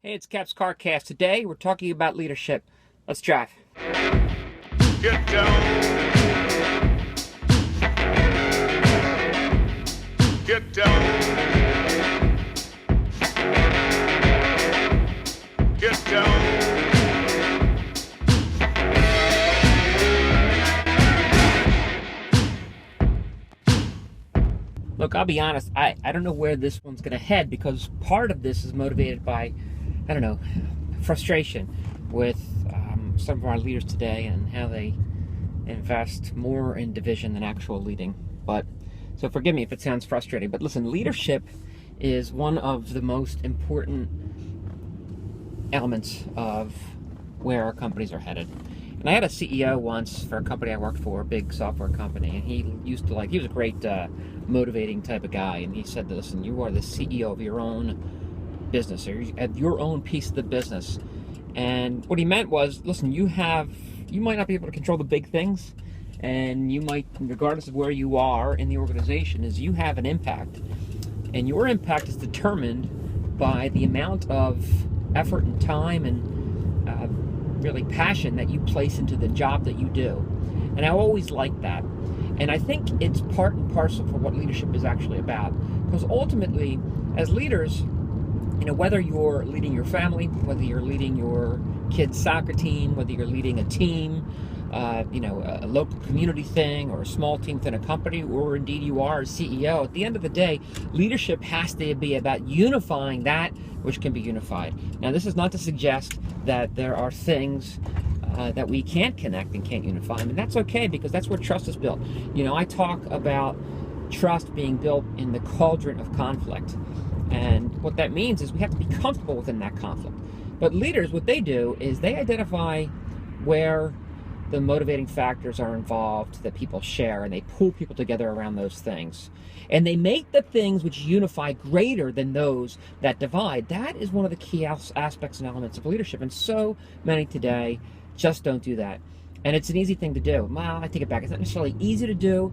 Hey, it's Cap's CarCast. Today, we're talking about leadership. Let's drive. Get down. Get down. Get down. Look, I'll be honest, I don't know where this one's going to head because part of this is motivated by, I don't know, frustration with some of our leaders today and how they invest more in division than actual leading. But, so forgive me if it sounds frustrating, but listen, leadership is one of the most important elements of where our companies are headed. And I had a CEO once for a company I worked for, a big software company, and he used to he was a great motivating type of guy, and he said, listen, you are the CEO of your own business, or at your own piece of the business. And what he meant was, listen, you might not be able to control the big things, and you might, regardless of where you are in the organization, is you have an impact. And your impact is determined by the amount of effort and time and really passion that you place into the job that you do. And I always liked that. And I think it's part and parcel for what leadership is actually about. Because ultimately, as leaders, whether you're leading your family, whether you're leading your kid's soccer team, whether you're leading a team, a local community thing, or a small team within a company, or indeed you are a CEO, at the end of the day, leadership has to be about unifying that which can be unified. Now, this is not to suggest that there are things that we can't connect and can't unify, and that's okay, because that's where trust is built. I talk about trust being built in the cauldron of conflict, and what that means is we have to be comfortable within that conflict. But leaders, what they do is they identify where the motivating factors are involved that people share, and they pull people together around those things. And they make the things which unify greater than those that divide. That is one of the key aspects and elements of leadership. And so many today just don't do that. And it's an easy thing to do. Well, I take it back. It's not necessarily easy to do,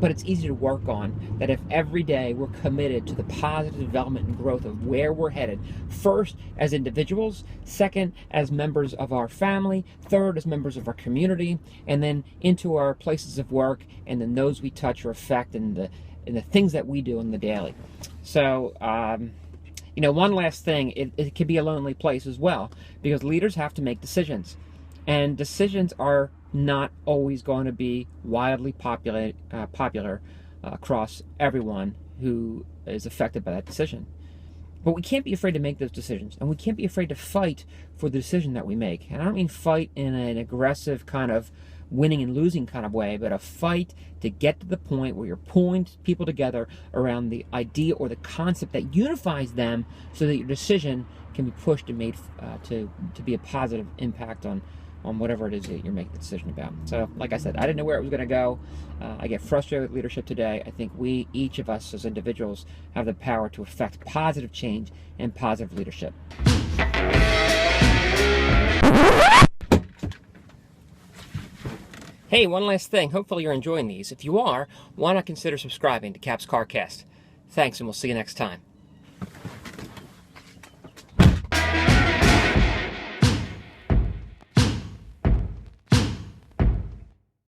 but it's easy to work on. That if every day we're committed to the positive development and growth of where we're headed, first as individuals, second as members of our family, third as members of our community, and then into our places of work, and then those we touch or affect in the things that we do in the daily. So, one last thing, it can be a lonely place as well, because leaders have to make decisions. And decisions are not always going to be wildly popular across everyone who is affected by that decision. But we can't be afraid to make those decisions, and we can't be afraid to fight for the decision that we make. And I don't mean fight in an aggressive kind of winning and losing kind of way, but a fight to get to the point where you're pulling people together around the idea or the concept that unifies them, so that your decision can be pushed and made to be a positive impact on whatever it is that you're making the decision about. So, like I said, I didn't know where it was going to go. I get frustrated with leadership today. I think each of us as individuals, have the power to affect positive change and positive leadership. Hey, one last thing. Hopefully you're enjoying these. If you are, why not consider subscribing to Cap's CarCast? Thanks, and we'll see you next time.